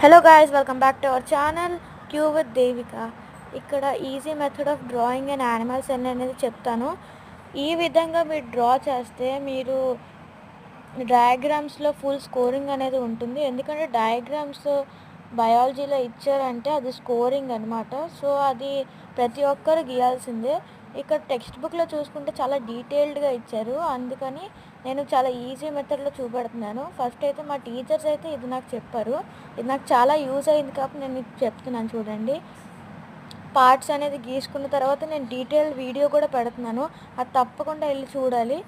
Hello guys, welcome back to our channel Q with Devika. ఇక్కడ easy method of drawing and animals అనేది చెప్తాను. ఈ విధంగా మీరు డ్రా చేస్తే మీరు డయాగ్రామ్స్లో ఫుల్ స్కోరింగ్ అనేది ఉంటుంది. ఎందుకంటే డయాగ్రామ్స్ బయాలజీలో ఇచ్చారంటే అది స్కోరింగ్ అనమాట. సో అది ప్రతి ఒక్కరు గీయాల్సిందే. ఇక్కడ టెక్స్ట్ బుక్లో చూసుకుంటే చాలా డీటెయిల్డ్గా ఇచ్చారు, అందుకని నేను చాలా ఈజీ మెథడ్లో చూపెడుతున్నాను. ఫస్ట్ అయితే మా టీచర్స్ అయితే ఇది నాకు చెప్పారు, ఇది నాకు చాలా యూజ్ అయింది కాబట్టి నేను ఇది చెప్తున్నాను. చూడండి, పార్ట్స్ అనేది గీసుకున్న తర్వాత నేను డీటెయిల్డ్ వీడియో కూడా పెడుతున్నాను, అది తప్పకుండా వెళ్ళి చూడాలి.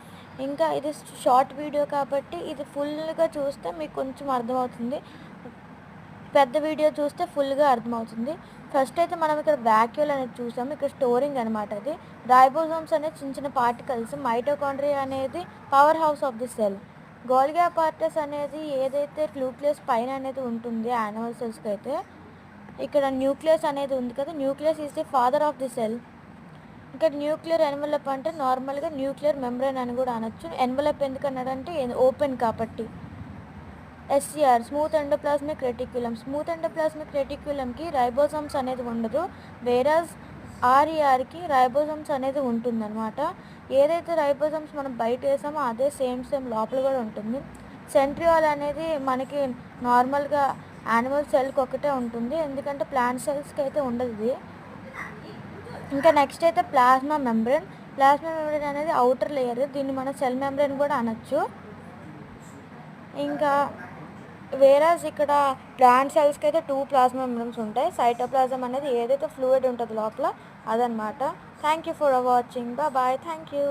ఇంకా ఇది షార్ట్ వీడియో కాబట్టి ఇది ఫుల్గా చూస్తే మీకు కొంచెం అర్థమవుతుంది, పెద్ద వీడియో చూస్తే ఫుల్గా అర్థమవుతుంది. ఫస్ట్ అయితే మనం ఇక్కడ వాక్యూల్ అనేది చూసాము, ఇక్కడ స్టోరింగ్ అనమాట. అది రైబోజోమ్స్ అనేది చిన్న చిన్న పార్టికల్స్. మైటోకాండ్రియా అనేది power house of the cell. Golgi apparatus అనేది ఏదైతే న్యూక్లియస్ పైన అనేది ఉంటుంది యానిమల్ సెల్స్కి అయితే, ఇక్కడ న్యూక్లియస్ అనేది ఉంది కదా, nucleus is the father of the cell. ఇక్కడ న్యూక్లియర్ ఎన్వలప్ అంటే నార్మల్గా న్యూక్లియర్ మెంబ్రెయిన్ అని కూడా అనొచ్చు. ఎన్వలప్ ఎందుకు అన్నాడంటే ఓపెన్ కాబట్టి. SCR smooth endoplasmic reticulum. Smooth endoplasmic రెటిక్యులంకి రైబోజోమ్స్ అనేది ఉండదు, వేరాజ్ RERకి రైబోజోమ్స్ అనేది ఉంటుందన్నమాట. ఏదైతే రైబోజోమ్స్ మనం బయట వేసామో అదే సేమ్ లోపల కూడా ఉంటుంది. సెంట్రియోల్ అనేది మనకి నార్మల్గా యానిమల్ సెల్కి ఒకటే ఉంటుంది, ఎందుకంటే ప్లాంట్ సెల్స్కి అయితే ఉండదు ఇది. ఇంకా నెక్స్ట్ అయితే ప్లాస్మా మెంబ్రెయిన్. ప్లాస్మా మెంబ్రెయిన్ అనేది అవుటర్ లేయర్, దీన్ని మనం సెల్ మెంబ్రెయిన్ కూడా అనొచ్చు. ఇంకా వేరాజ్ ఇక్కడ ప్లాంట్ సెల్స్కి అయితే 2 ప్లాస్మా మెంబ్రెయిన్స్ ఉంటాయి. సైటోప్లాజం అనేది ఏదైతే ఫ్లూయిడ్ ఉంటుందో లోపల అదనమాట. Thank you for watching. Bye. Thank you.